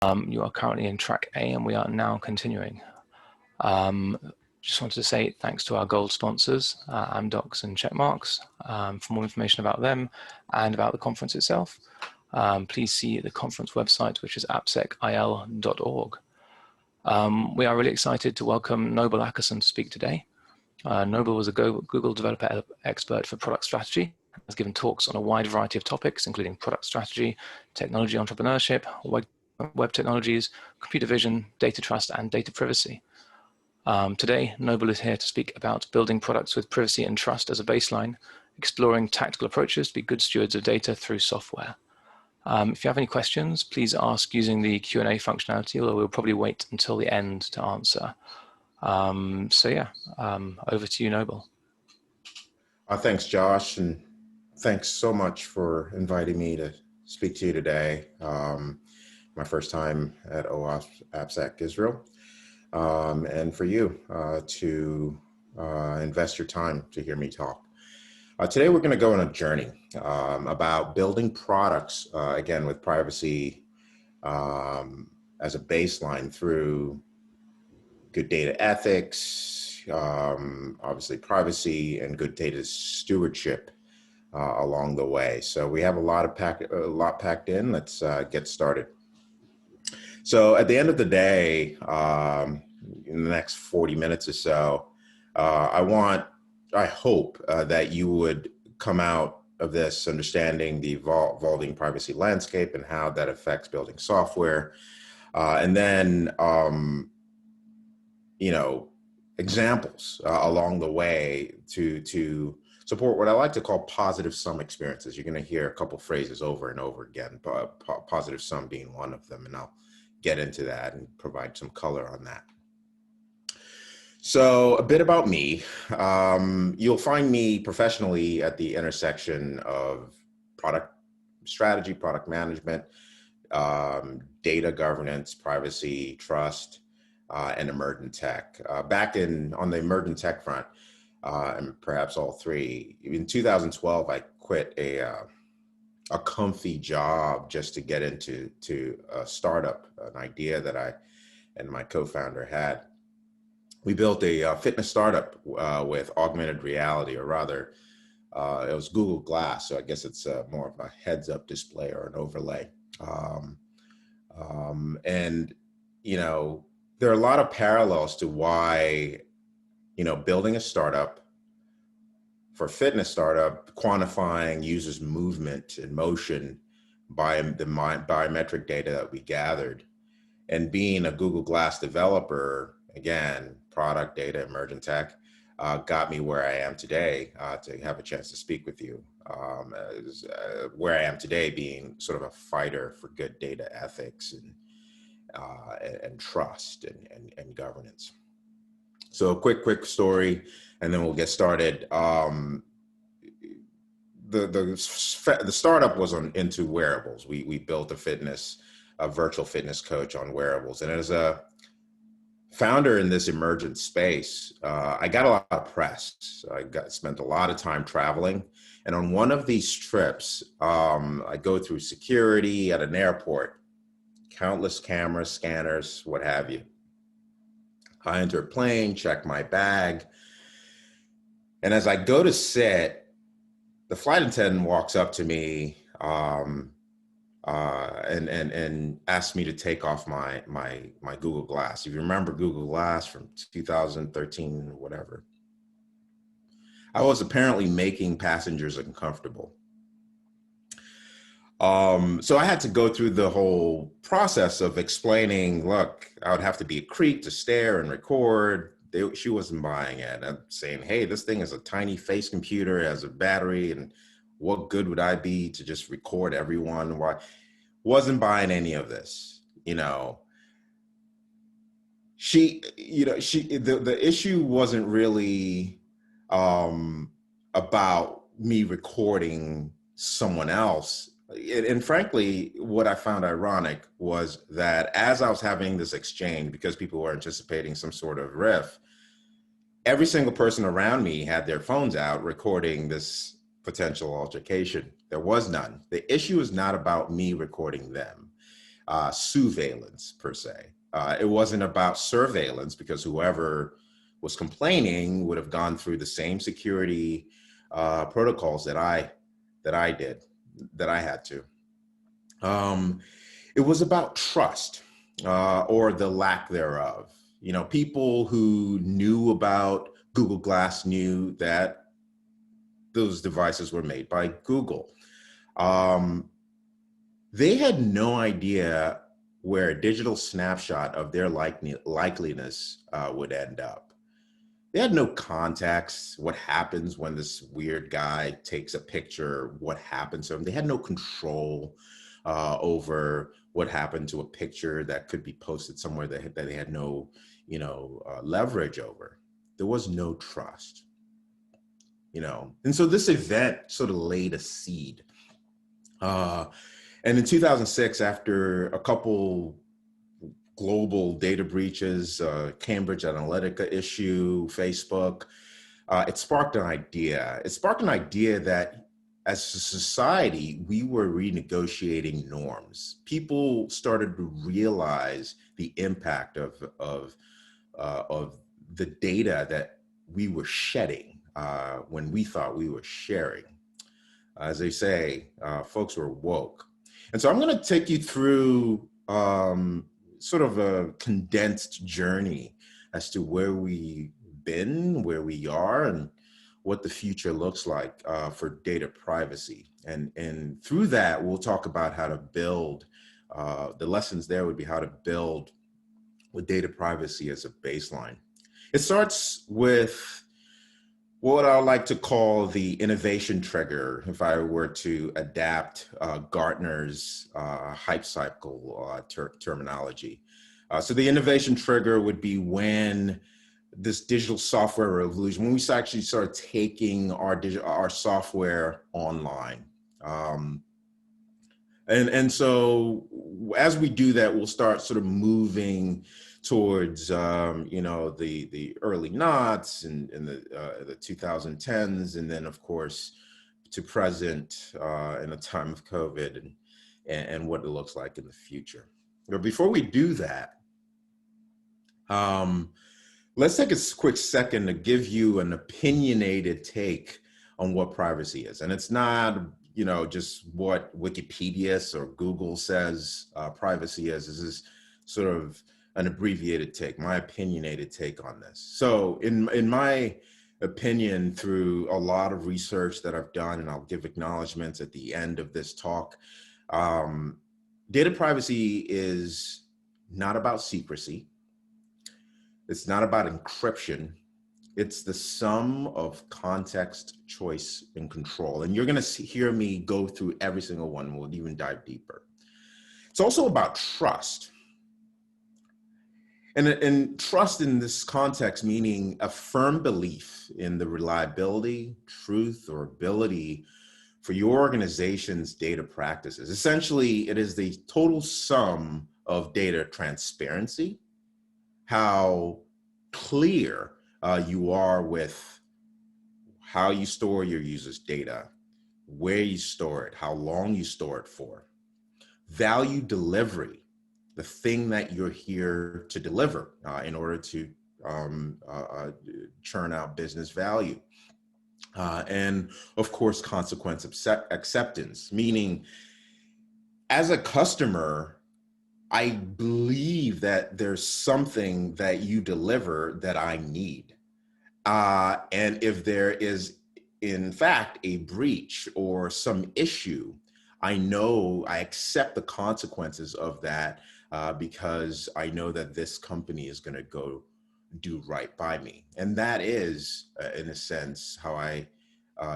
You are currently in track A and we are now continuing. Just wanted to say thanks to our gold sponsors, Amdocs and Checkmarks. For more information about them and about the conference itself, please see the conference website, which is appsecil.org. We are really excited to welcome Noble Ackerson to speak today. Noble was a Google developer expert for product strategy, has given talks on a wide variety of topics, including product strategy, technology entrepreneurship, web technologies, computer vision, data trust, and data privacy. Today, Noble is here to speak about building products with privacy and trust as a baseline, exploring tactical approaches to be good stewards of data through software. If you have any questions, please ask using the Q&A functionality, although we'll probably wait until the end to answer. Over to you, Noble. Thanks, Josh, and thanks so much for inviting me to speak to you today. My first time at OWASP AppSec Israel, and for you to invest your time to hear me talk. Today we're going to go on a journey about building products, again, with privacy as a baseline through good data ethics, obviously privacy, and good data stewardship along the way. So we have a lot packed in. Let's get started. So at the end of the day, in the next 40 minutes or so, I hope that you would come out of this understanding the evolving privacy landscape and how that affects building software. And then, examples along the way to support what I like to call positive sum experiences. You're going to hear a couple phrases over and over again, positive sum being one of them, and I'll get into that and provide some color on that. So a bit about me. You'll find me professionally at the intersection of product strategy, product management, data governance, privacy, trust, and emergent tech. Back on the emergent tech front, and perhaps all three, in 2012, I quit a comfy job just to get into a startup, an idea that I and my co-founder had. We built a fitness startup with augmented reality, or rather, it was Google Glass. So I guess it's more of a heads-up display or an overlay. There are a lot of parallels to why, building a startup, for fitness startup, quantifying users' movement and motion by the biometric data that we gathered, and being a Google Glass developer, again, product, data, emergent tech, got me where I am today to have a chance to speak with you. Where I am today being sort of a fighter for good data ethics and trust and governance. So a quick story, and then we'll get started. The startup was into wearables. We built a virtual fitness coach on wearables. And as a founder in this emergent space, I got a lot of press. Spent a lot of time traveling. And on one of these trips, I go through security at an airport, countless cameras, scanners, what have you. I enter a plane, check my bag. And as I go to sit, the flight attendant walks up to me and asked me to take off my Google Glass. If you remember Google Glass from 2013, whatever, I was apparently making passengers uncomfortable. So I had to go through the whole process of explaining, look, I would have to be a creep to stare and record. She wasn't buying it. I'm saying, hey, this thing is a tiny face computer, it has a battery, and what good would I be to just record everyone? Why? Wasn't buying any of this, The issue wasn't really about me recording someone else. And frankly, what I found ironic was that as I was having this exchange, because people were anticipating some sort of riff, every single person around me had their phones out recording this potential altercation. There was none. The issue is not about me recording them. surveillance per se. It wasn't about surveillance, because whoever was complaining would have gone through the same security protocols that I had to. It was about trust, or the lack thereof. You know, people who knew about Google Glass knew that those devices were made by Google. They had no idea where a digital snapshot of their likeliness would end up. They had no context, what happens when this weird guy takes a picture, what happens to him. They had no control over what happened to a picture that could be posted somewhere that they had no, leverage over. There was no trust, And so this event sort of laid a seed. And in 2006, after a couple global data breaches, Cambridge Analytica issue, Facebook, it sparked an idea. It sparked an idea that as a society, we were renegotiating norms. People started to realize the impact of the data that we were shedding when we thought we were sharing. As they say, folks were woke. And so I'm going to take you through sort of a condensed journey as to where we've been, where we are, and what the future looks like for data privacy. And through that, we'll talk about how to build, the lessons there would be how to build with data privacy as a baseline. It starts with what I like to call the innovation trigger, if I were to adapt Gartner's hype cycle terminology. So the innovation trigger would be when this digital software revolution, when we actually start taking our software online. And so as we do that, we'll start sort of moving towards the early noughts and the 2010s, and then of course to present in a time of COVID and what it looks like in the future. But before we do that, let's take a quick second to give you an opinionated take on what privacy is. And it's not just what Wikipedia or Google says privacy is. This is sort of an abbreviated take, my opinionated take on this. So in my opinion, through a lot of research that I've done, and I'll give acknowledgments at the end of this talk, data privacy is not about secrecy. It's not about encryption. It's the sum of context, choice, and control. And you're going to hear me go through every single one. We'll even dive deeper. It's also about trust. And trust in this context, meaning a firm belief in the reliability, truth, or ability for your organization's data practices. Essentially, it is the total sum of data transparency, how clear you are with how you store your users' data, where you store it, how long you store it for, value delivery, the thing that you're here to deliver in order to churn out business value. And of course, consequence acceptance, meaning as a customer, I believe that there's something that you deliver that I need. And if there is, in fact, a breach or some issue, I know I accept the consequences of that because I know that this company is going to go do right by me. And that is, in a sense, how I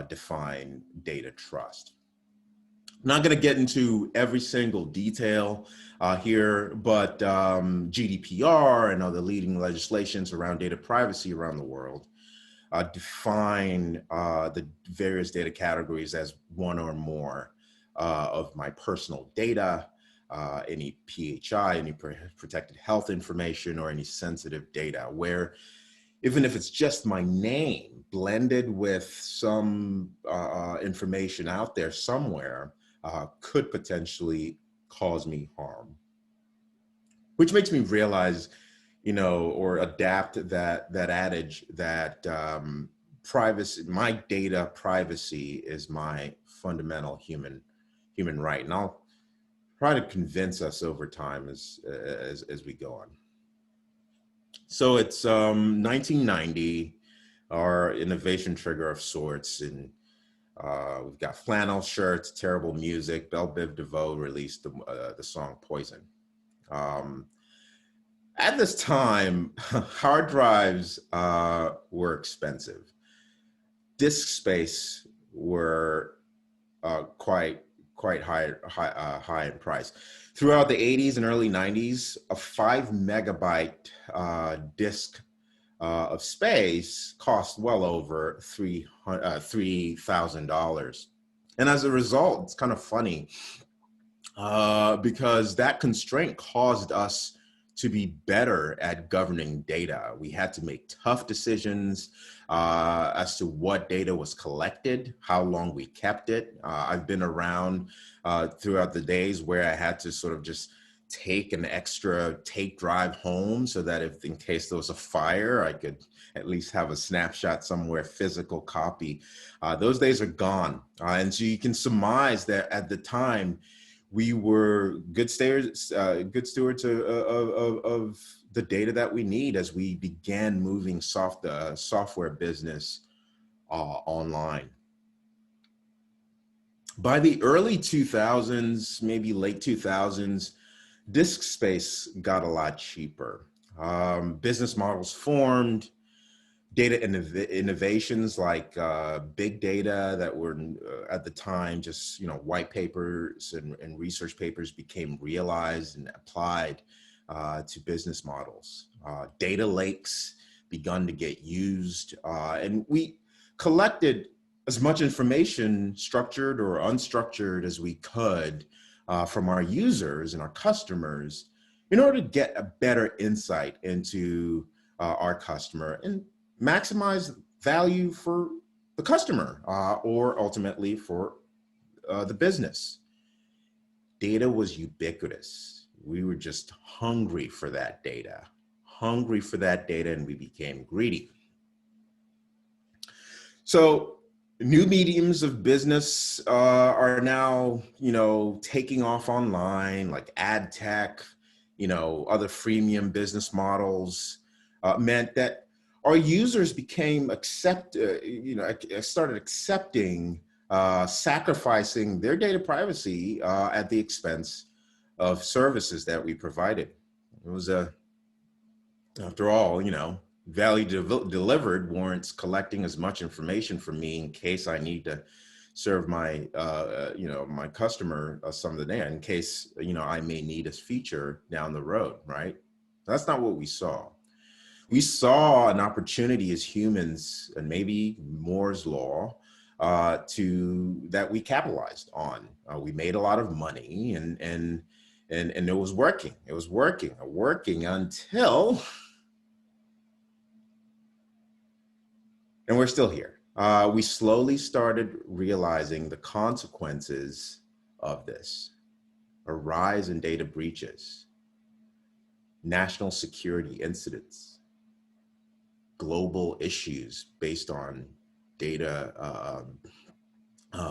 define data trust. I'm not going to get into every single detail here, but GDPR and other leading legislations around data privacy around the world define the various data categories as one or more of my personal data, any PHI, any protected health information, or any sensitive data, where even if it's just my name blended with some information out there somewhere, could potentially cause me harm. which makes me realize, or adapt that adage that privacy, my data privacy is my fundamental human right. And I'll try to convince us over time as we go on. So it's 1990, our innovation trigger of sorts, and we've got flannel shirts, terrible music. Belle Biv DeVoe released the song Poison. At this time, hard drives were expensive. Disk space were quite high in price. Throughout the 80s and early 90s, a 5 megabyte disk of space cost well over $3,000. And as a result, it's kind of funny because that constraint caused us to be better at governing data. We had to make tough decisions as to what data was collected, how long we kept it. I've been around throughout the days where I had to sort of just take an extra tape drive home so that if in case there was a fire, I could at least have a snapshot somewhere, physical copy. Those days are gone. And so you can surmise that at the time, we were good stewards of the data that we need as we began moving software business online. By the early 2000s, maybe late 2000s, disk space got a lot cheaper. Business models formed, data innovations like big data that were at the time just white papers and research papers became realized and applied to business models. Data lakes begun to get used, and we collected as much information, structured or unstructured, as we could from our users and our customers in order to get a better insight into our customer and maximize value for the customer or ultimately for the business. Data was ubiquitous. We were just hungry for that data, and we became greedy. So new mediums of business are now, taking off online, like ad tech, other freemium business models meant that our users became started accepting, sacrificing their data privacy at the expense of services that we provided. It was after all, value delivered warrants collecting as much information from me in case I need to serve my, my customer some of the day, in case, I may need a feature down the road, right? That's not what we saw. We saw an opportunity as humans, and maybe Moore's law, that we capitalized on. We made a lot of money, and it was working. It was working until, and we're still here. We slowly started realizing the consequences of this: a rise in data breaches, national security incidents, global issues based on data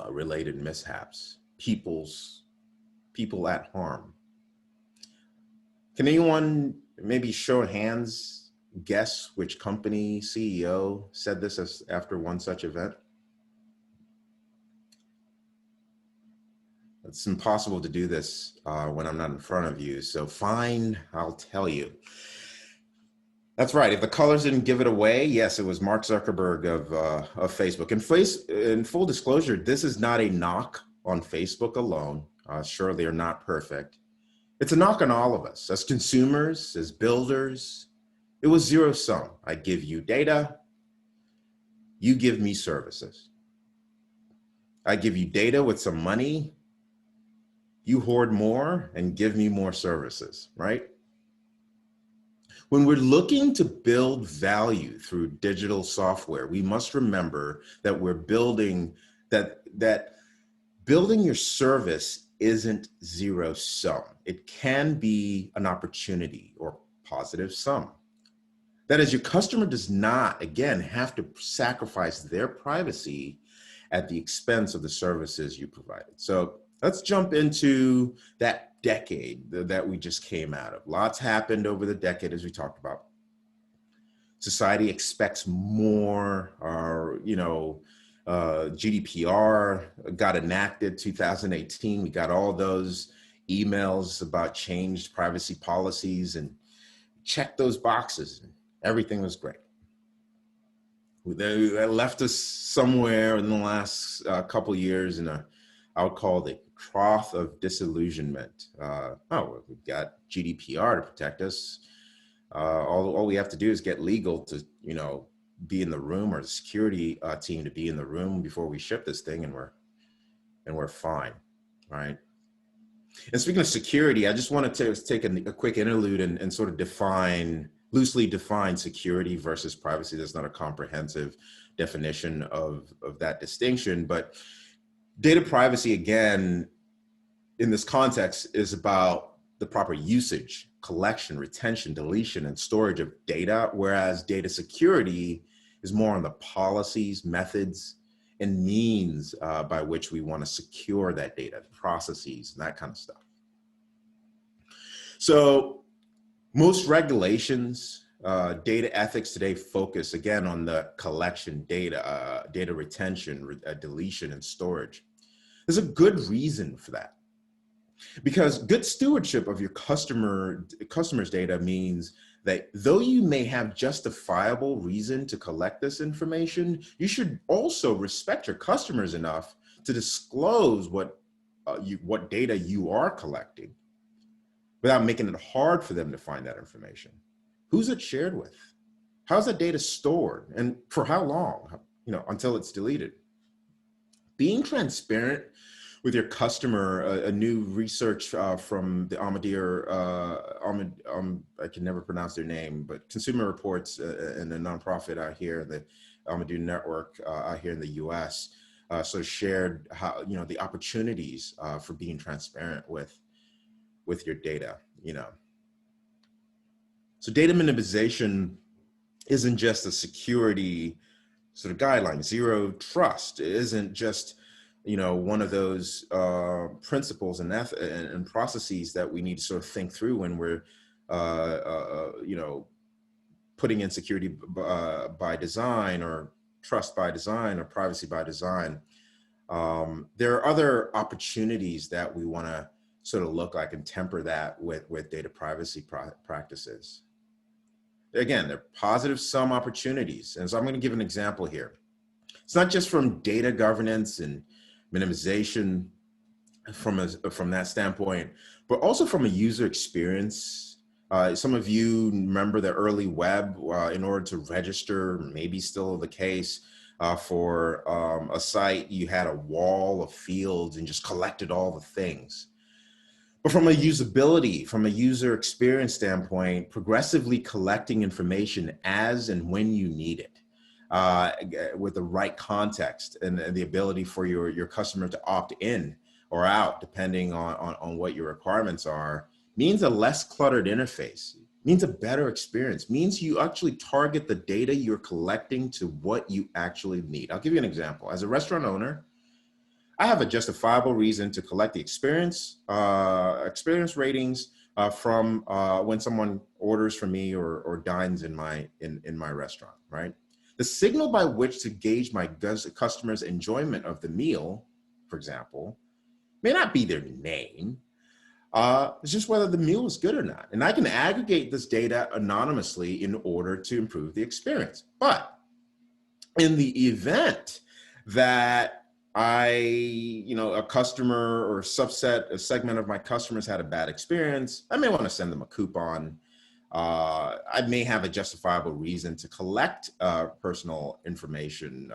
related mishaps, people at harm. Can anyone, maybe show of hands, guess which company CEO said this after one such event? It's impossible to do this when I'm not in front of you, so fine, I'll tell you. That's right. If the colors didn't give it away, yes, it was Mark Zuckerberg of Facebook. And in full disclosure, this is not a knock on Facebook alone. Sure, they are not perfect. It's a knock on all of us as consumers, as builders. It was zero sum. I give you data, you give me services. I give you data with some money, you hoard more and give me more services, right? When we're looking to build value through digital software, we must remember that we're building, that building your service isn't zero sum. it can be an opportunity or positive sum. That is, your customer does not, again, have to sacrifice their privacy at the expense of the services you provided. So let's jump into that decade that we just came out of. Lots happened over the decade, as we talked about. Society expects more, GDPR got enacted 2018. We got all those emails about changed privacy policies and checked those boxes. Everything was great. That left us somewhere in the last couple years in I would call the trough of disillusionment. We've got GDPR to protect us. All we have to do is get legal to, be in the room, or the security team to be in the room before we ship this thing, and we're fine, right? And speaking of security, I just wanted to take a quick interlude and sort of loosely define security versus privacy. That's not a comprehensive definition of that distinction, but data privacy, again, in this context, is about the proper usage, collection, retention, deletion, and storage of data, whereas data security is more on the policies, methods, and means by which we want to secure that data, processes, and that kind of stuff. So most regulations, data ethics today focus, again, on the collection data, data retention, deletion, and storage. There's a good reason for that. Because good stewardship of your customer's data means that though you may have justifiable reason to collect this information, you should also respect your customers enough to disclose what data you are collecting without making it hard for them to find that information. Who's it shared with? How's that data stored? And for how long? Until it's deleted. Being transparent with your customer, a new research from the I can never pronounce their name, but Consumer Reports and the nonprofit out here, the Amadou Network out here in the US, so shared how, the opportunities for being transparent with your data, So data minimization isn't just a security sort of guideline. Zero trust. It isn't just, one of those principles and processes that we need to sort of think through when we're, putting in security by design, or trust by design, or privacy by design. There are other opportunities that we want to sort of look like and temper that with data privacy practices. Again, they're positive sum opportunities. And so I'm going to give an example here. It's not just from data governance and minimization from that standpoint, but also from a user experience. Some of you remember the early web. In order to register, maybe still the case, for a site, you had a wall of fields and just collected all the things. But from a usability, from a user experience standpoint, progressively collecting information as and when you need it, with the right context and the ability for your customer to opt in or out, depending on what your requirements are, means a less cluttered interface, means a better experience, means you actually target the data you're collecting to what you actually need. I'll give you an example. As a restaurant owner, I have a justifiable reason to collect the experience ratings from when someone orders from me or dines in my restaurant, right? The signal by which to gauge my customer's enjoyment of the meal, for example, may not be their name. It's just whether the meal is good or not. And I can aggregate this data anonymously in order to improve the experience. But in the event that a customer or a segment of my customers had a bad experience, I may want to send them a coupon. I may have a justifiable reason to collect personal information.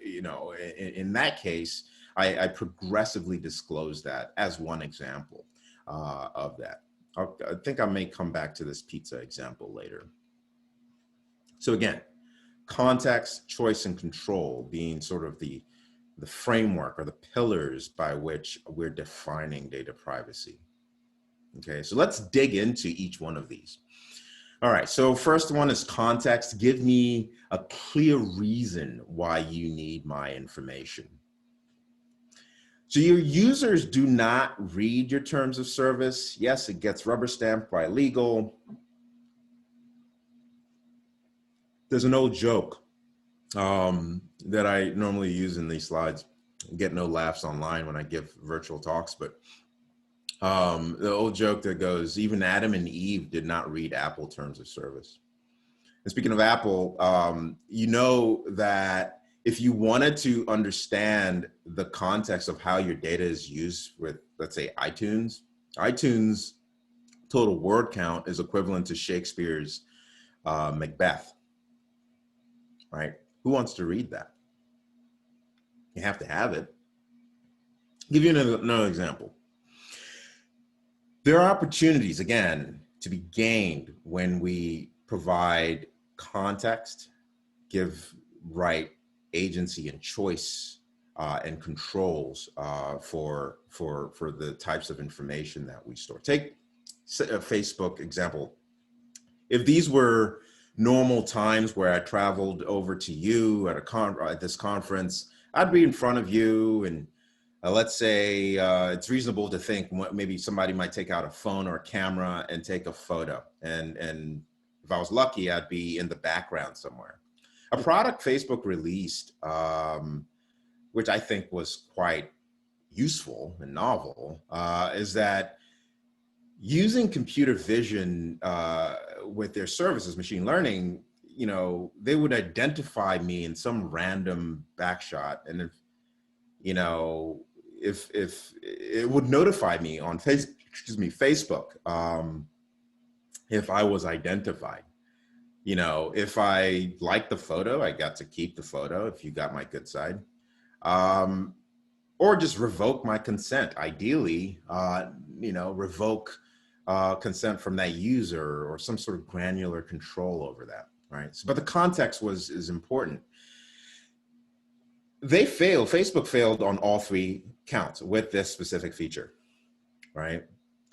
In that case, I progressively disclose that as one example of that. I think I may come back to this pizza example later. So again, context, choice, and control being sort of the framework or the pillars by which we're defining data privacy. Okay, so let's dig into each one of these. All right, so first one is context. Give me a clear reason why you need my information. So your users do not read your terms of service. Yes, it gets rubber stamped by legal. There's an old joke that I normally use in these slides. I get no laughs online when I give virtual talks, but the old joke that goes, even Adam and Eve did not read Apple terms of service. And speaking of Apple, you know that if you wanted to understand the context of how your data is used with, let's say, iTunes total word count is equivalent to Shakespeare's Macbeth, right? Who wants to read that? You have to have it. I'll give you another example. There are opportunities, again, to be gained when we provide context, give right agency and choice and controls for the types of information that we store. Take a Facebook example. If these were normal times where I traveled over to you at this conference, I'd be in front of you, and let's say it's reasonable to think maybe somebody might take out a phone or a camera and take a photo. And if I was lucky, I'd be in the background somewhere. A product Facebook released, which I think was quite useful and novel, is that using computer vision with their services, machine learning, you know, they would identify me in some random backshot, and if it would notify me on Facebook, if I was identified. You know, if I liked the photo, I got to keep the photo if you got my good side, or just revoke my consent. Ideally, revoke consent from that user or some sort of granular control over that, right? So, but the context is important. Facebook failed on all three counts with this specific feature, right?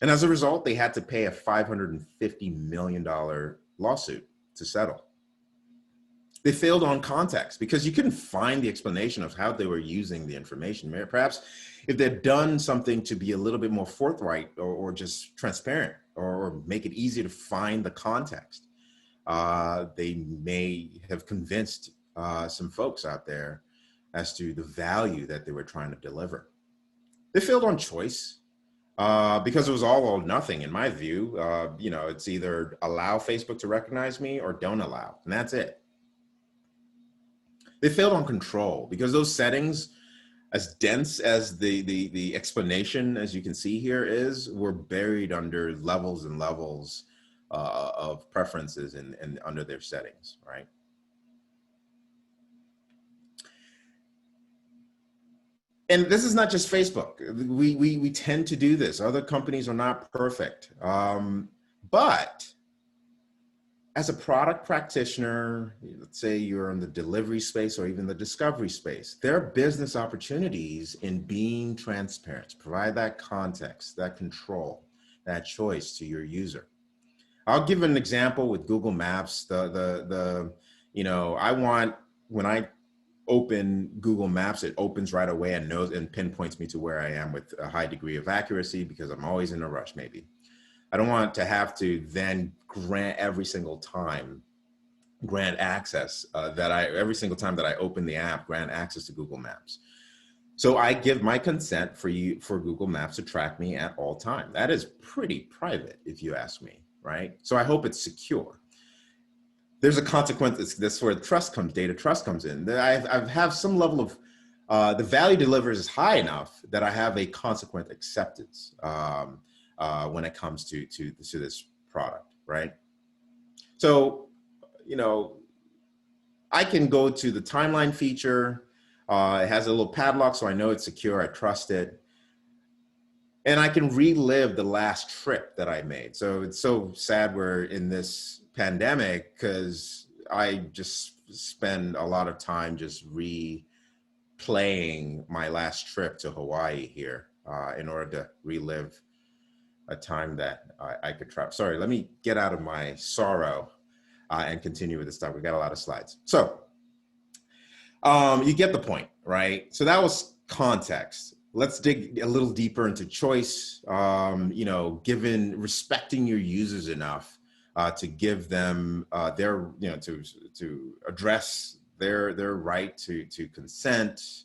And as a result, they had to pay a $550 million lawsuit to settle. They failed on context because you couldn't find the explanation of how they were using the information. Perhaps if they'd done something to be a little bit more forthright or just transparent or make it easier to find the context, they may have convinced some folks out there as to the value that they were trying to deliver. They failed on choice. Because it was all or nothing, in my view. It's either allow Facebook to recognize me or don't allow, and that's it. They failed on control because those settings, as dense as the explanation, as you can see here, were buried under levels and levels of preferences and under their settings, right? And this is not just Facebook. We tend to do this. Other companies are not perfect. But as a product practitioner, let's say you're in the delivery space or even the discovery space, there are business opportunities in being transparent, to provide that context, that control, that choice to your user. I'll give an example with Google Maps. I want, when I open Google Maps, it opens right away and knows and pinpoints me to where I am with a high degree of accuracy because I'm always in a rush, maybe. I don't want to have to then grant every single access every single time that I open the app, grant access to Google Maps. So I give my consent for Google Maps to track me at all time. That is pretty private, if you ask me, right? So I hope it's secure. There's a consequence. That's where data trust comes in. I have some level of, the value delivered is high enough that I have a consequent acceptance when it comes to this product, right? So, I can go to the timeline feature. It has a little padlock, so I know it's secure. I trust it. And I can relive the last trip that I made. So it's so sad we're in this pandemic because I just spend a lot of time just replaying my last trip to Hawaii here in order to relive a time that I could travel. Sorry, let me get out of my sorrow and continue with this stuff. We got a lot of slides. So you get the point, right? So that was context. Let's dig a little deeper into choice. You know, given respecting your users enough to give them their, you know, to address their right to consent,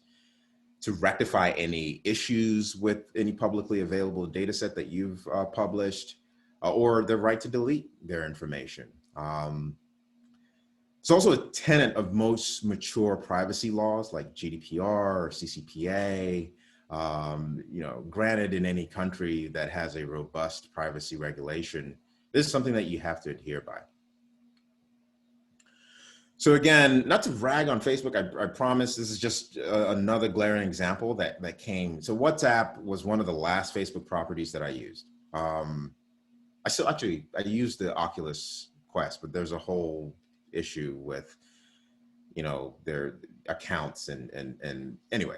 to rectify any issues with any publicly available data set that you've published, or the right to delete their information. It's also a tenet of most mature privacy laws like GDPR or CCPA, you know, granted in any country that has a robust privacy regulation. This is something that you have to adhere by. So again, not to brag on Facebook, I promise this is just another glaring example that came. So WhatsApp was one of the last Facebook properties that I used. I still actually, I used the Oculus Quest, but there's a whole issue with, you know, their accounts and anyway.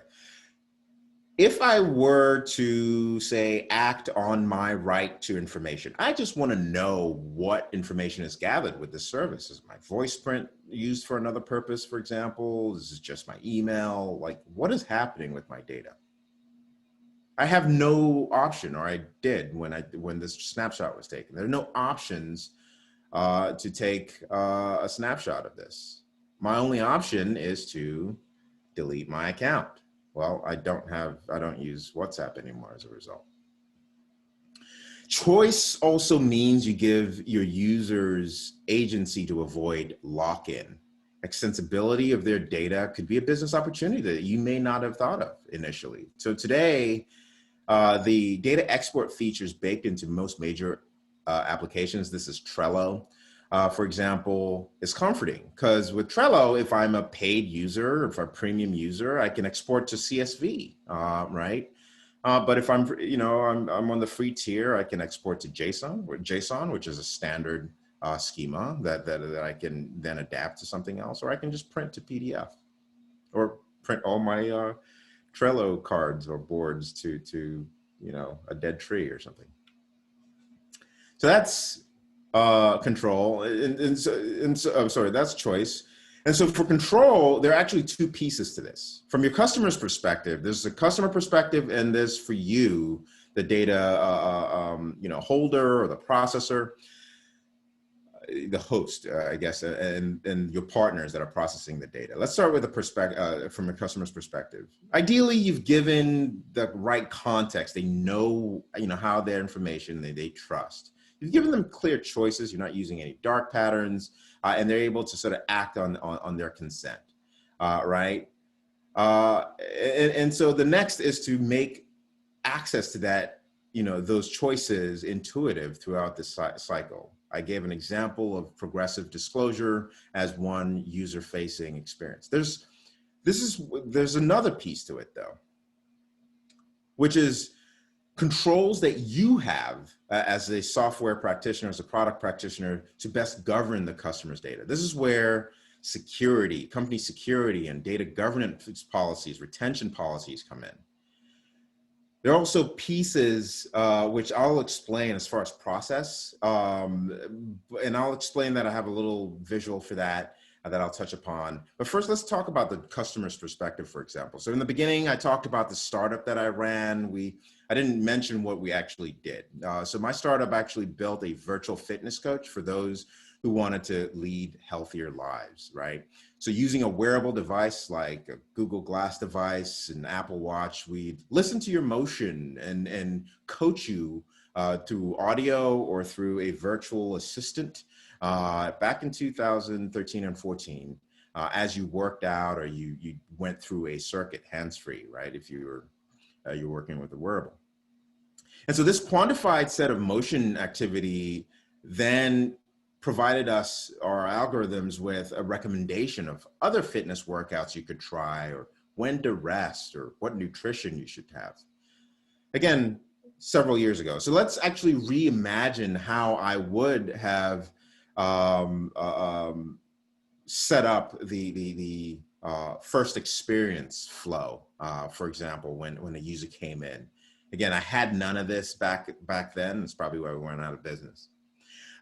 If I were to say act on my right to information, I just want to know what information is gathered with this service. Is my voice print used for another purpose, for example? Is it just my email? Like, what is happening with my data? I have no option, or I did when this snapshot was taken. There are no options to take a snapshot of this. My only option is to delete my account. Well, I don't use WhatsApp anymore as a result. Choice also means you give your users agency to avoid lock-in. Extensibility of their data could be a business opportunity that you may not have thought of initially. So today, the data export features baked into most major applications. This is Trello. For example, is comforting because with Trello, if I'm a paid user, if I'm a premium user, I can export to CSV, right? But if I'm, you know, I'm on the free tier, I can export to JSON, which is a standard schema that I can then adapt to something else, or I can just print to PDF, or print all my Trello cards or boards to you know, a dead tree or something. So that's control, and so I'm sorry, that's choice. And so for control, there are actually two pieces to this. From your customer's perspective, there's a customer perspective, and there's for you, the data you know, holder or the processor, the host, I guess, and your partners that are processing the data. Let's start with the perspective from a customer's perspective. Ideally, you've given the right context. They know, you know, how their information they trust. You've given them clear choices. You're not using any dark patterns, and they're able to sort of act on their consent, right? And so the next is to make access to that, you know, those choices intuitive throughout the cycle. I gave an example of progressive disclosure as one user-facing experience. There's another piece to it though, which is controls that you have as a software practitioner, as a product practitioner, to best govern the customer's data. This is where security, company security and data governance policies, retention policies come in. There are also pieces which I'll explain as far as process, and I'll explain that. I have a little visual for that that I'll touch upon. But first, let's talk about the customer's perspective, for example. So in the beginning, I talked about the startup that I ran. I didn't mention what we actually did. So my startup actually built a virtual fitness coach for those who wanted to lead healthier lives, right? So using a wearable device like a Google Glass device and Apple Watch, we'd listen to your motion and coach you through audio or through a virtual assistant back in 2013 and 14 as you worked out or you went through a circuit hands-free, right? If you're working with a wearable. And so this quantified set of motion activity then provided us, our algorithms, with a recommendation of other fitness workouts you could try, or when to rest, or what nutrition you should have. Again, several years ago. So let's actually reimagine how I would have set up the first experience flow, for example, when a user came in. Again, I had none of this back then. It's probably why we went out of business.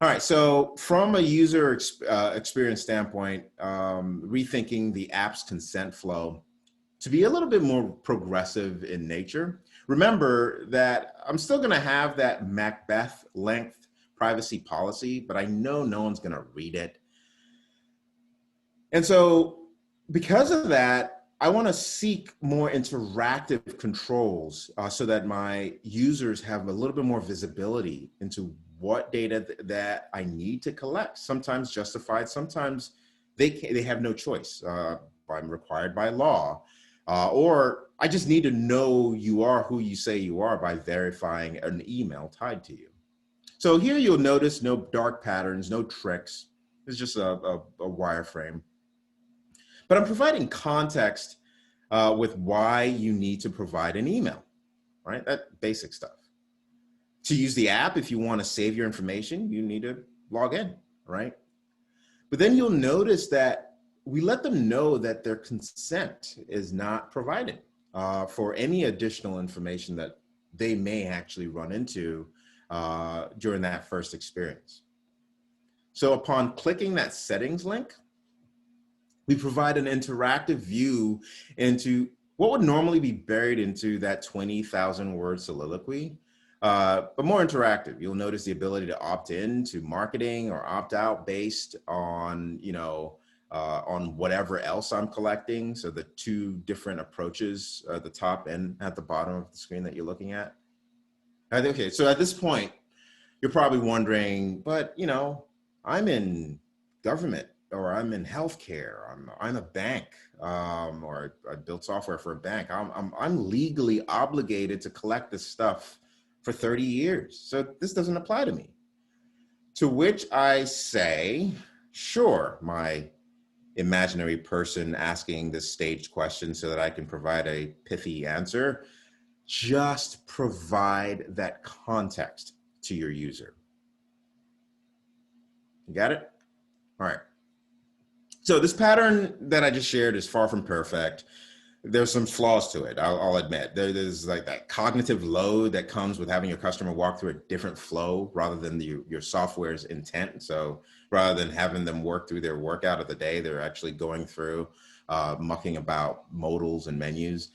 All right, so from a user experience standpoint, rethinking the app's consent flow to be a little bit more progressive in nature. Remember that I'm still gonna have that Macbeth length privacy policy, but I know no one's gonna read it. And so because of that, I wanna seek more interactive controls so that my users have a little bit more visibility into what data that I need to collect, sometimes justified, sometimes they have no choice. I'm required by law. Or I just need to know you are who you say you are by verifying an email tied to you. So here you'll notice no dark patterns, no tricks. It's just a wireframe. But I'm providing context with why you need to provide an email, right? That basic stuff. To use the app, if you want to save your information, you need to log in, right? But then you'll notice that we let them know that their consent is not provided for any additional information that they may actually run into during that first experience. So upon clicking that settings link, we provide an interactive view into what would normally be buried into that 20,000 word soliloquy, but more interactive. You'll notice the ability to opt in to marketing or opt out based on, on whatever else I'm collecting. So the two different approaches at the top and at the bottom of the screen that you're looking at. Okay, so at this point, you're probably wondering, but I'm in government, or I'm in healthcare, I'm a bank, or I built software for a bank. I'm legally obligated to collect this stuff for 30 years. So this doesn't apply to me. To which I say, sure, my imaginary person asking this staged question so that I can provide a pithy answer, just provide that context to your user. You got it? All right. So this pattern that I just shared is far from perfect. There's some flaws to it, I'll admit. There's like that cognitive load that comes with having your customer walk through a different flow rather than your software's intent. So rather than having them work through their workout of the day, they're actually going through mucking about modals and menus.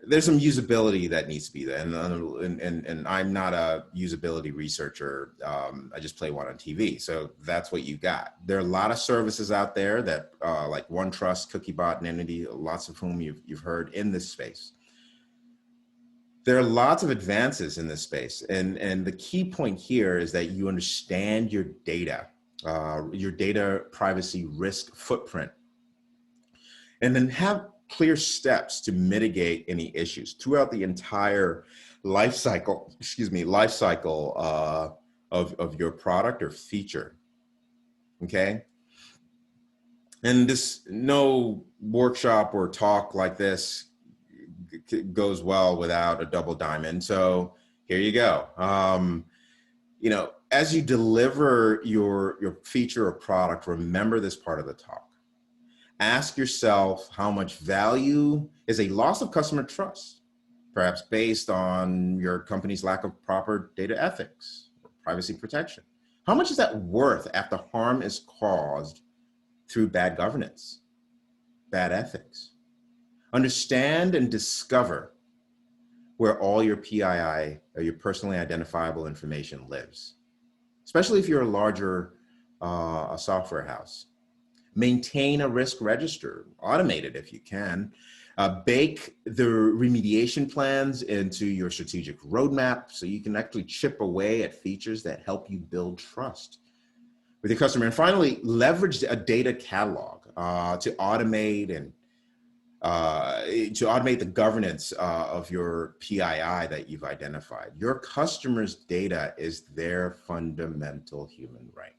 There's some usability that needs to be there. And I'm not a usability researcher. I just play one on TV. So that's what you got. There are a lot of services out there that like OneTrust, CookieBot, and Entity, lots of whom you've heard in this space. There are lots of advances in this space. And the key point here is that you understand your data privacy risk footprint, and then have clear steps to mitigate any issues throughout the entire life cycle of your product or feature. Okay. And no workshop or talk like this goes well without a double diamond. So here you go. As you deliver your feature or product, remember this part of the talk. Ask yourself how much value is a loss of customer trust, perhaps based on your company's lack of proper data ethics or privacy protection. How much is that worth after harm is caused through bad governance, bad ethics? Understand and discover where all your PII, or your personally identifiable information, lives, especially if you're a larger a software house. Maintain a risk register, automate it if you can. Bake the remediation plans into your strategic roadmap so you can actually chip away at features that help you build trust with your customer. And finally, leverage a data catalog to automate the governance of your PII that you've identified. Your customer's data is their fundamental human right.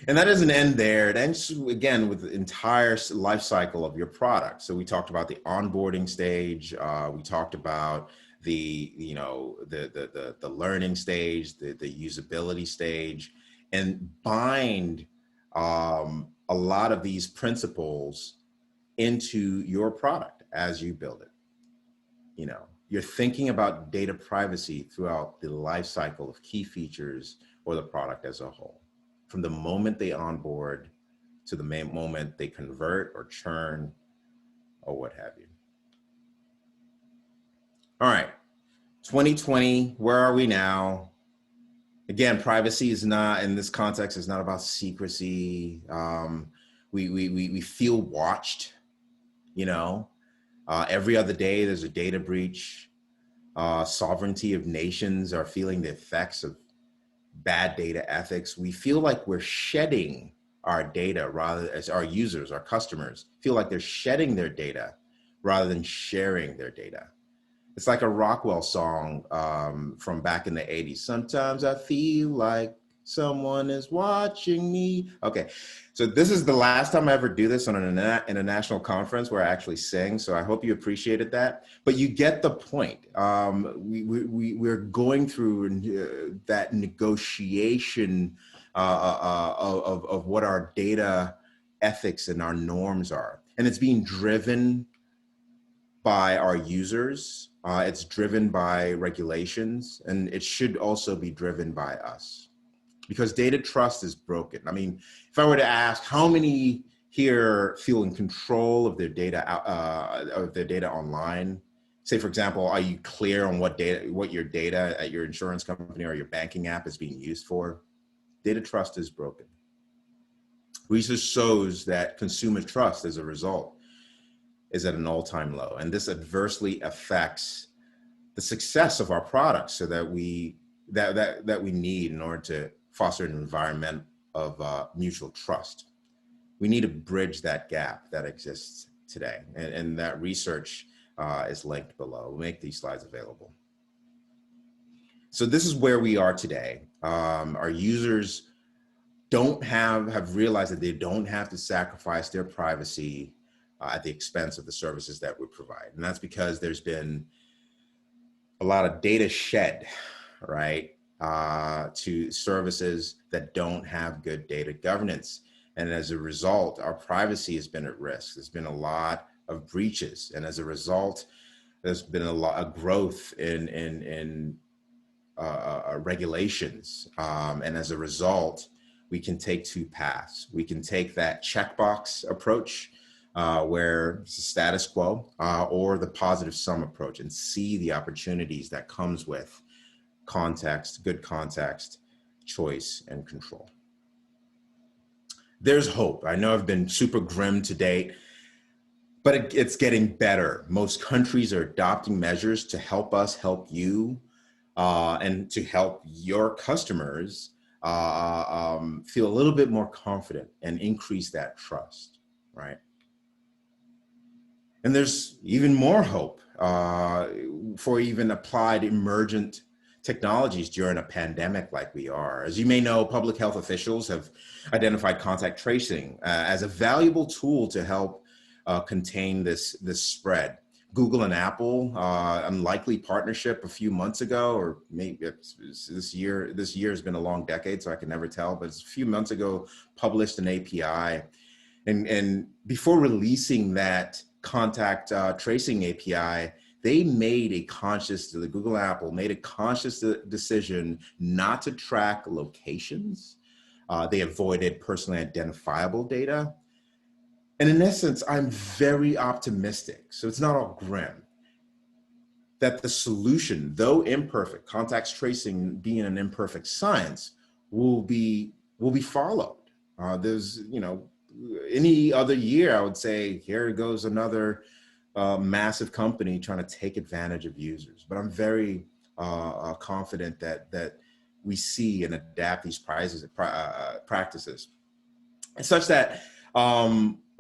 And that doesn't end there. It ends again with the entire life cycle of your product. So we talked about the onboarding stage. We talked about the learning stage, the usability stage, and bind a lot of these principles into your product as you build it. you're thinking about data privacy throughout the life cycle of key features or the product as a whole, from the moment they onboard to the moment they convert or churn or what have you. All right, 2020, where are we now? Again, privacy is not, in this context, is not about secrecy. We feel watched, you know. Every other day there's a data breach. Sovereignty of nations are feeling the effects of bad data ethics. We feel like we're shedding our data rather, as our users, our customers feel like they're shedding their data rather than sharing their data. It's like a Rockwell song from back in the 80s. Sometimes I feel like someone is watching me. Okay, so this is the last time I ever do this on an international conference where I actually sing. So I hope you appreciated that. But you get the point. We're going through that negotiation of what our data ethics and our norms are. And it's being driven by our users. It's driven by regulations, and it should also be driven by us, because data trust is broken. I mean, if I were to ask how many here feel in control of their data online, say for example, are you clear on what your data at your insurance company or your banking app is being used for? Data trust is broken. Research shows that consumer trust as a result is at an all-time low. And this adversely affects the success of our products so that we need in order to foster an environment of mutual trust. We need to bridge that gap that exists today. And that research is linked below. We'll make these slides available. So this is where we are today. Our users have realized that they don't have to sacrifice their privacy at the expense of the services that we provide. And that's because there's been a lot of data shed, right, to services that don't have good data governance. And as a result, our privacy has been at risk. There's been a lot of breaches. And as a result, there's been a lot of growth in regulations. And as a result, we can take two paths. We can take that checkbox approach, where it's the status quo, or the positive sum approach, and see the opportunities that comes with context, good context, choice, and control. There's hope. I know I've been super grim to date, but it's getting better. Most countries are adopting measures to help us help you, and to help your customers feel a little bit more confident and increase that trust, right? And there's even more hope for even applied emergent technologies during a pandemic like we are. As you may know, public health officials have identified contact tracing as a valuable tool to help contain this spread. Google and Apple, unlikely partnership a few months ago, or maybe this year has been a long decade, so I can never tell, but it's a few months ago, published an API. And before releasing that contact tracing API, they made a conscious, the Google Apple made a conscious decision not to track locations. They avoided personally identifiable data. And in essence, I'm very optimistic, so it's not all grim, that the solution, though imperfect, contact tracing being an imperfect science, will be followed. There's, any other year, I would say, here goes another massive company trying to take advantage of users. But I'm very confident that we see and adapt these practices, such that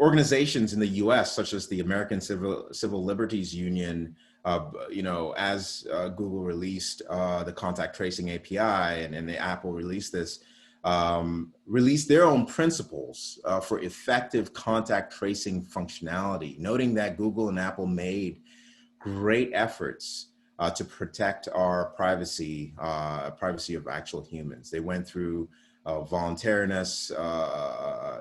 organizations in the U.S., such as the American Civil Liberties Union, as Google released the contact tracing API and the Apple released this, released their own principles for effective contact tracing functionality, noting that Google and Apple made great efforts to protect our privacy of actual humans. They went through voluntariness,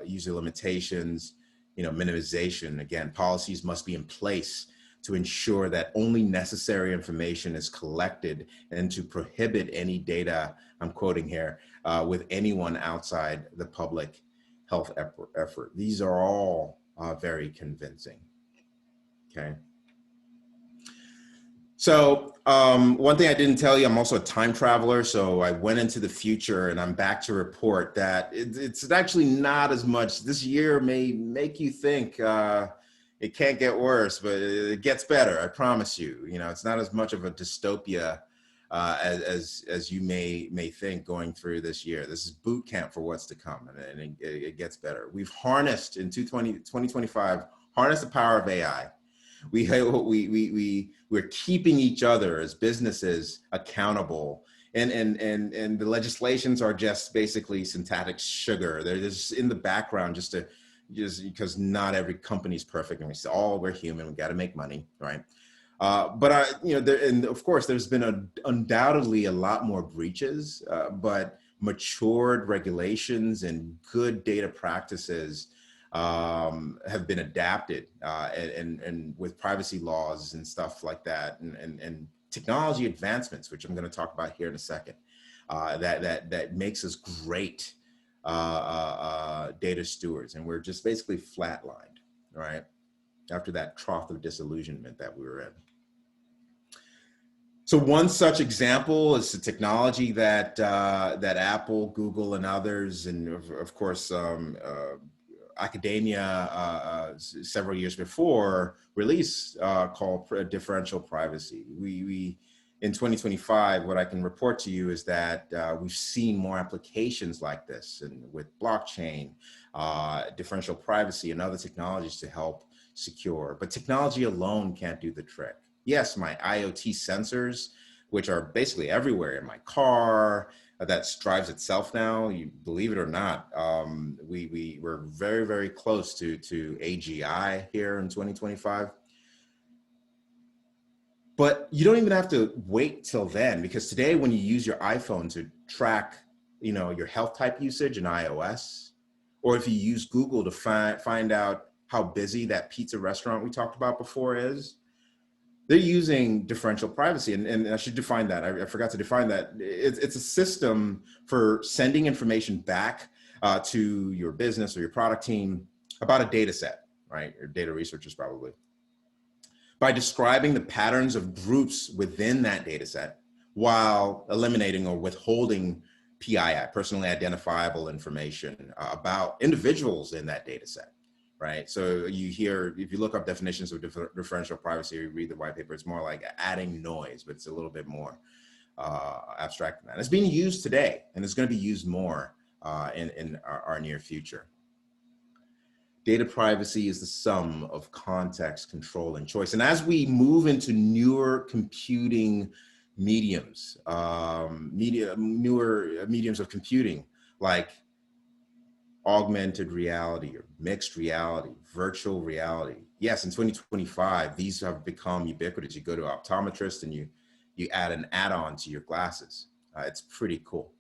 user limitations, minimization. Again, policies must be in place to ensure that only necessary information is collected and to prohibit any data, I'm quoting here, with anyone outside the public health effort. These are all very convincing, okay? So one thing I didn't tell you, I'm also a time traveler. So I went into the future and I'm back to report that it's actually not as much. This year may make you think it can't get worse, but it gets better. I promise you. You know, it's not as much of a dystopia as you may think going through this year. This is boot camp for what's to come, and it gets better. We've harnessed in 2025, harnessed the power of AI. We're keeping each other as businesses accountable, and the legislations are just basically synthetic sugar. They're just in the background just because not every company is perfect, and we say, oh, we're human, we got to make money, right? And of course, there's been undoubtedly a lot more breaches, but matured regulations and good data practices have been adapted, and with privacy laws and stuff like that, and technology advancements, which I'm going to talk about here in a second, that makes us great data stewards, and we're just basically flatlined, right, after that trough of disillusionment that we were in. So one such example is the technology that that Apple, Google, and others, and of course academia several years before release called differential privacy. We in 2025, what I can report to you is that we've seen more applications like this, and with blockchain, differential privacy, and other technologies to help secure. But technology alone can't do the trick. Yes, my IoT sensors, which are basically everywhere in my car, that drives itself now, you believe it or not, we're very, very close to AGI here in 2025. But you don't even have to wait till then, because today when you use your iPhone to track, you know, your health type usage in iOS, or if you use Google to find out how busy that pizza restaurant we talked about before is, they're using differential privacy. And I should define that. I forgot to define that. It's a system for sending information back to your business or your product team about a data set, right? Or data researchers probably. By describing the patterns of groups within that data set while eliminating or withholding PII, personally identifiable information about individuals in that data set. Right. So you hear, if you look up definitions of differential privacy, or you read the white paper, it's more like adding noise, but it's a little bit more abstract than that. It's being used today, and it's going to be used more in our near future. Data privacy is the sum of context, control, and choice. And as we move into newer computing mediums, newer mediums of computing, like augmented reality or mixed reality, virtual reality. Yes, in 2025, these have become ubiquitous. You go to an optometrist and you add an add-on to your glasses. It's pretty cool.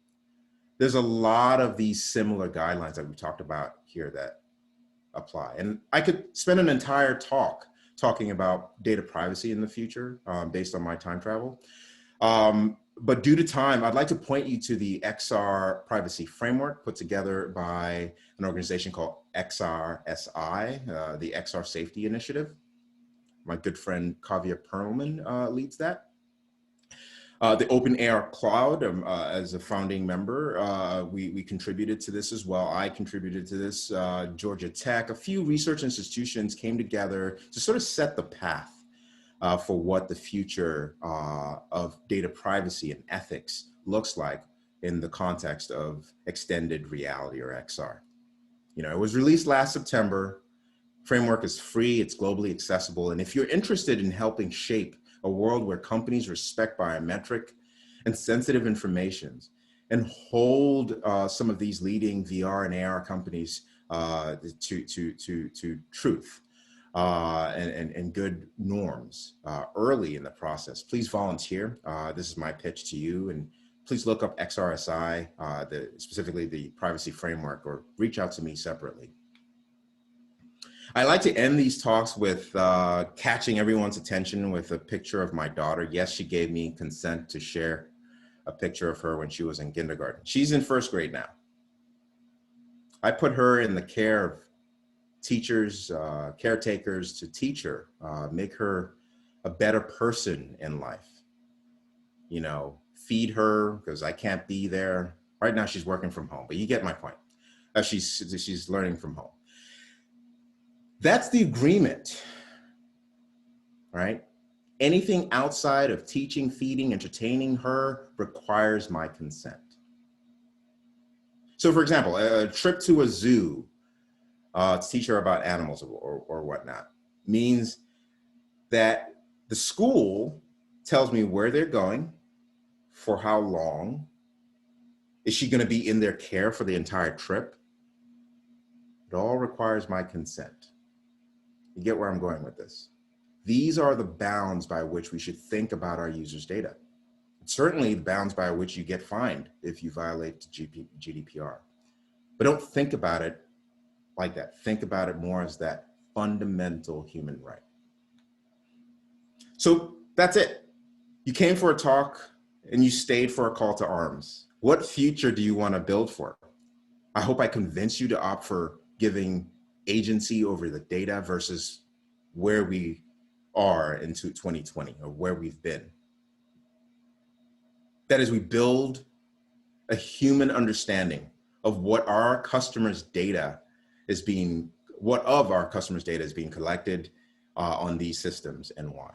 There's a lot of these similar guidelines that we talked about here that apply. And I could spend an entire talk talking about data privacy in the future based on my time travel. But due to time, I'd like to point you to the XR privacy framework put together by an organization called XRSI, the XR Safety Initiative. My good friend Kavya Perlman leads that. The Open Air Cloud, as a founding member, we contributed to this as well. I contributed to this. Georgia Tech, a few research institutions came together to sort of set the path for what the future of data privacy and ethics looks like in the context of extended reality, or XR. You know, it was released last September. Framework is free, it's globally accessible. And if you're interested in helping shape a world where companies respect biometric and sensitive information and hold some of these leading VR and AR companies to truth, and good norms early in the process, please volunteer. This is my pitch to you, and please look up XRSI, specifically the privacy framework, or reach out to me separately. I like to end these talks with catching everyone's attention with a picture of my daughter. Yes, she gave me consent to share a picture of her when she was in kindergarten. She's in first grade now. I put her in the care of teachers, caretakers to teach her, make her a better person in life. You know, feed her because I can't be there. Right now she's working from home, but you get my point. She's learning from home. That's the agreement, right? Anything outside of teaching, feeding, entertaining her requires my consent. So for example, a trip to a zoo to teach her about animals or whatnot means that the school tells me where they're going, for how long, is she gonna be in their care for the entire trip? It all requires my consent. You get where I'm going with this? These are the bounds by which we should think about our users' data. Certainly the bounds by which you get fined if you violate GDPR. But don't think about it like that. Think about it more as that fundamental human right. So that's it. You came for a talk and you stayed for a call to arms. What future do you want to build for? I hope I convince you to opt for giving agency over the data versus where we are into 2020 or where we've been. That is, we build a human understanding of what our customers' data is being, what of our customers' data is being collected on these systems and why.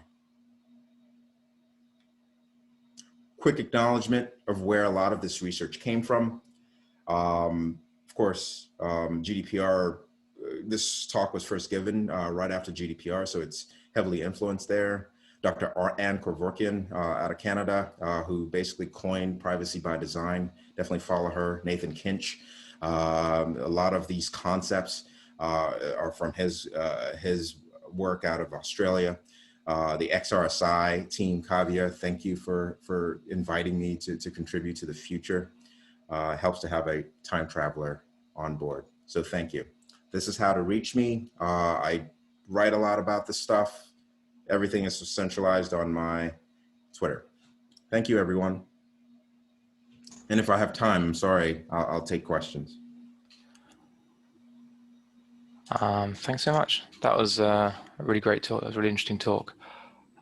Quick acknowledgement of where a lot of this research came from. Of course, GDPR, this talk was first given right after GDPR, so it's heavily influenced there. Dr. Anne Kevorkian out of Canada, who basically coined privacy by design. Definitely follow her. Nathan Kinch. A lot of these concepts are from his work out of Australia. The XRSI team, Kavya, thank you for inviting me to contribute to the future. Helps to have a time traveler on board. So thank you. This is how to reach me. I write a lot about this stuff. Everything is centralized on my Twitter. Thank you, everyone. And if I have time, I'm sorry, I'll take questions. Thanks so much. That was a really great talk. That was a really interesting talk.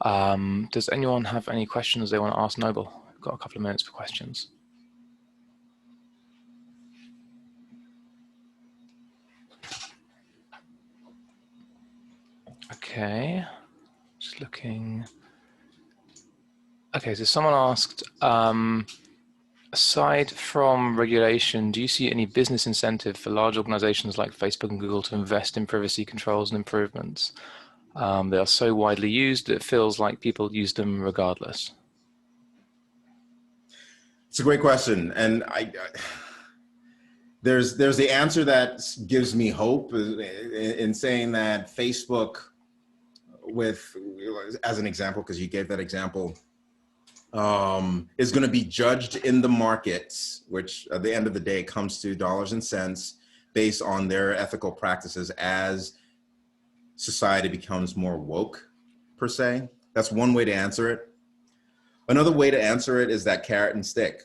Does anyone have any questions they want to ask Noble? We've got a couple of minutes for questions. Okay, just looking. Okay, so someone asked, aside from regulation, do you see any business incentive for large organizations like Facebook and Google to invest in privacy controls and improvements? They are so widely used that it feels like people use them regardless. It's a great question. And there's the answer that gives me hope in saying that Facebook, as an example, because you gave that example, is going to be judged in the markets, which at the end of the day comes to dollars and cents based on their ethical practices as society becomes more woke, per se. That's one way to answer it. Another way to answer it is that carrot and stick.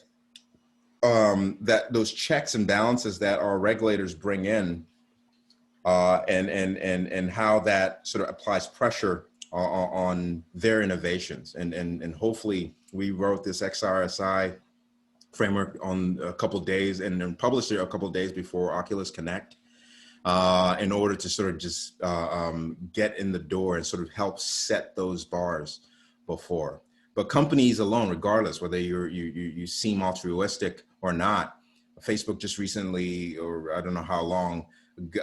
That those checks and balances that our regulators bring in and how that sort of applies pressure on their innovations. And hopefully we wrote this XRSI framework on a couple of days and then published it a couple of days before Oculus Connect in order to sort of just get in the door and sort of help set those bars before. But companies alone, regardless whether you seem altruistic or not, Facebook just recently, or I don't know how long,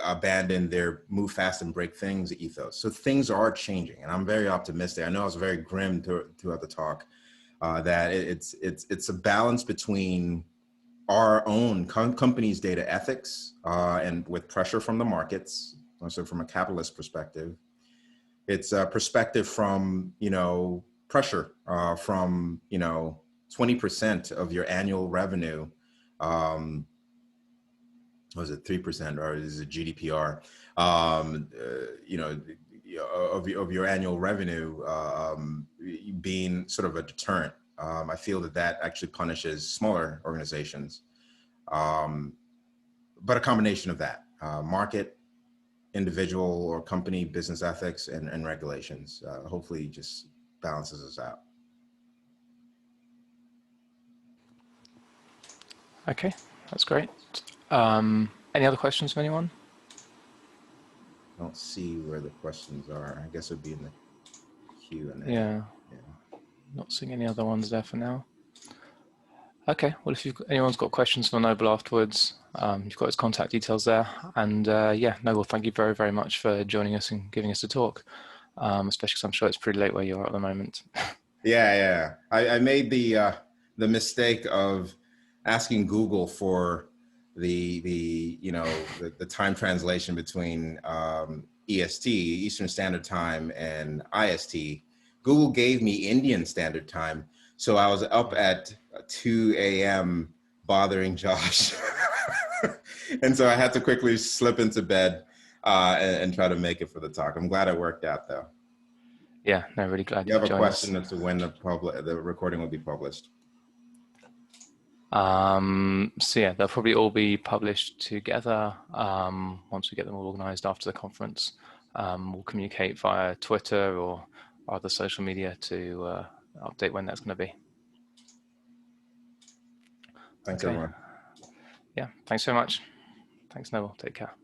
abandoned their move fast and break things ethos. So things are changing, and I'm very optimistic. I know I was very grim throughout the talk, that it's a balance between our own company's data ethics and with pressure from the markets, also from a capitalist perspective. It's a perspective from, pressure from, 20% of your annual revenue was it 3% or is it GDPR? You know, of your annual revenue being sort of a deterrent. I feel that that actually punishes smaller organizations, but a combination of that market, individual or company business ethics, and regulations hopefully just balances us out. Okay, that's great. Any other questions from anyone? I don't see where the questions are. I guess it would be in the Q&A. Yeah, not seeing any other ones there for now. Okay, well, if anyone's got questions for Noble afterwards, you've got his contact details there. And yeah, Noble, thank you very, very much for joining us and giving us a talk, especially because I'm sure it's pretty late where you are at the moment. Yeah. I made the mistake of asking Google for the time translation between EST, Eastern Standard Time, and IST. Google gave me Indian Standard Time, so I was up at 2 a.m. bothering Josh, and so I had to quickly slip into bed and try to make it for the talk. I'm glad it worked out, though. Yeah, no, really glad You you have could a join us. question as to when the recording will be published? So yeah, they'll probably all be published together once we get them all organized after the conference. We'll communicate via Twitter or other social media to update when that's going to be. Thanks, Okay. everyone. Yeah, thanks so much. Thanks, Noble. Take care.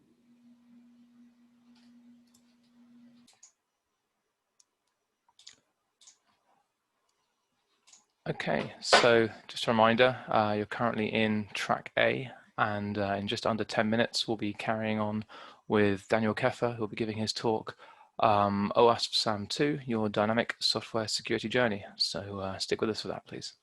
Okay, so just a reminder, you're currently in track A, and in just under 10 minutes, we'll be carrying on with Daniel Keffer, who'll be giving his talk, OWASP SAM 2, your dynamic software security journey. So stick with us for that, please.